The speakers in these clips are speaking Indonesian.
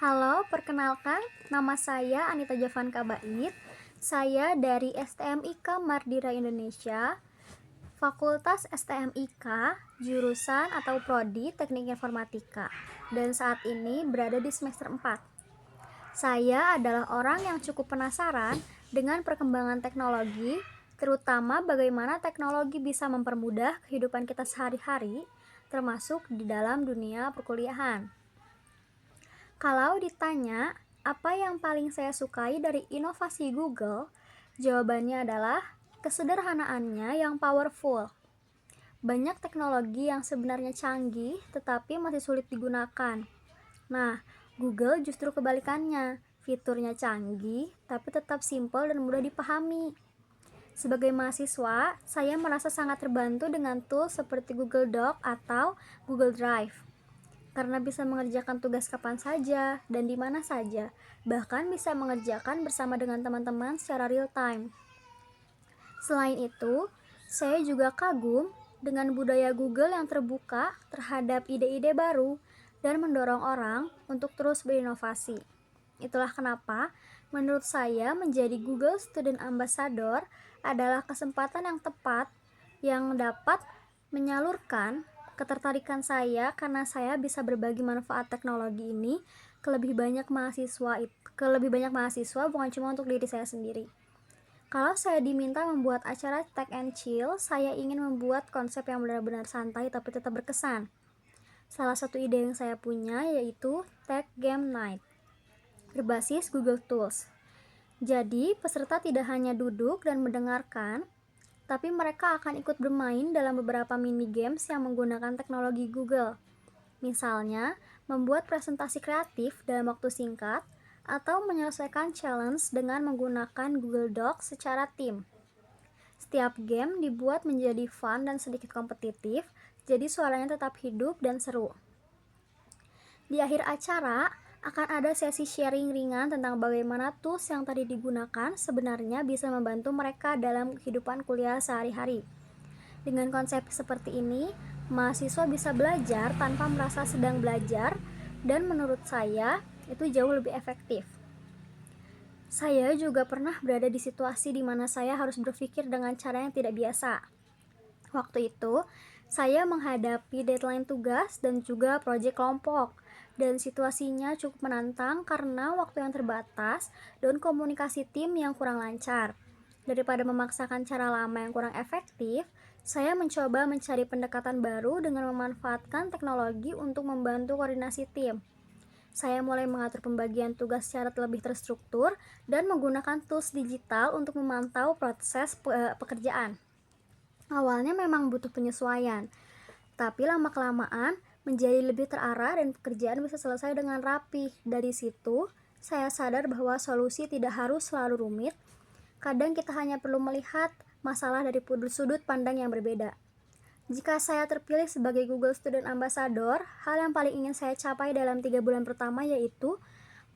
Halo, perkenalkan, nama saya Anita Javan Kabait. Saya dari STMIK Mardira Indonesia, Fakultas STMIK, jurusan atau prodi Teknik Informatika, dan saat ini berada di semester 4. Saya adalah orang yang cukup penasaran dengan perkembangan teknologi, terutama bagaimana teknologi bisa mempermudah kehidupan kita sehari-hari, termasuk di dalam dunia perkuliahan. Kalau ditanya, apa yang paling saya sukai dari inovasi Google? Jawabannya adalah kesederhanaannya yang powerful. Banyak teknologi yang sebenarnya canggih, tetapi masih sulit digunakan. Nah, Google justru kebalikannya. Fiturnya canggih, tapi tetap simpel dan mudah dipahami. Sebagai mahasiswa, saya merasa sangat terbantu dengan tools seperti Google Doc atau Google Drive karena bisa mengerjakan tugas kapan saja dan di mana saja, bahkan bisa mengerjakan bersama dengan teman-teman secara real time. Selain itu, saya juga kagum dengan budaya Google yang terbuka terhadap ide-ide baru dan mendorong orang untuk terus berinovasi. Itulah kenapa menurut saya menjadi Google Student Ambassador adalah kesempatan yang tepat yang dapat menyalurkan ketertarikan saya karena saya bisa berbagi manfaat teknologi ini ke lebih banyak mahasiswa bukan cuma untuk diri saya sendiri. Kalau saya diminta membuat acara Tech and Chill, saya ingin membuat konsep yang benar-benar santai tapi tetap berkesan. Salah satu ide yang saya punya yaitu Tech Game Night berbasis Google Tools. Jadi, peserta tidak hanya duduk dan mendengarkan, tapi mereka akan ikut bermain dalam beberapa mini games yang menggunakan teknologi Google. Misalnya, membuat presentasi kreatif dalam waktu singkat atau menyelesaikan challenge dengan menggunakan Google Docs secara tim. Setiap game dibuat menjadi fun dan sedikit kompetitif, jadi suaranya tetap hidup dan seru. Di akhir acara, akan ada sesi sharing ringan tentang bagaimana tools yang tadi digunakan sebenarnya bisa membantu mereka dalam kehidupan kuliah sehari-hari. Dengan konsep seperti ini, mahasiswa bisa belajar tanpa merasa sedang belajar, dan menurut saya, itu jauh lebih efektif. Saya juga pernah berada di situasi di mana saya harus berpikir dengan cara yang tidak biasa. Waktu itu, saya menghadapi deadline tugas dan juga proyek kelompok, dan situasinya cukup menantang karena waktu yang terbatas dan komunikasi tim yang kurang lancar. Daripada memaksakan cara lama yang kurang efektif, saya mencoba mencari pendekatan baru dengan memanfaatkan teknologi untuk membantu koordinasi tim. Saya mulai mengatur pembagian tugas secara lebih terstruktur dan menggunakan tools digital untuk memantau proses pekerjaan. Awalnya memang butuh penyesuaian, tapi lama-kelamaan menjadi lebih terarah dan pekerjaan bisa selesai dengan rapi. Dari situ, saya sadar bahwa solusi tidak harus selalu rumit. Kadang kita hanya perlu melihat masalah dari sudut pandang yang berbeda. Jika saya terpilih sebagai Google Student Ambassador, hal yang paling ingin saya capai dalam 3 bulan pertama yaitu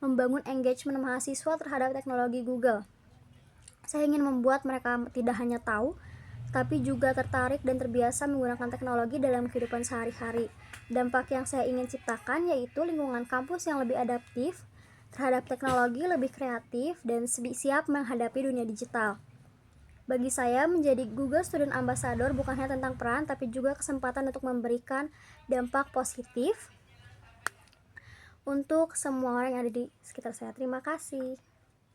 membangun engagement mahasiswa terhadap teknologi Google. Saya ingin membuat mereka tidak hanya tahu, tapi juga tertarik dan terbiasa menggunakan teknologi dalam kehidupan sehari-hari. Dampak yang saya ingin ciptakan yaitu lingkungan kampus yang lebih adaptif terhadap teknologi, lebih kreatif, dan siap menghadapi dunia digital. Bagi saya, menjadi Google Student Ambassador bukan hanya tentang peran, tapi juga kesempatan untuk memberikan dampak positif untuk semua orang yang ada di sekitar saya. Terima kasih.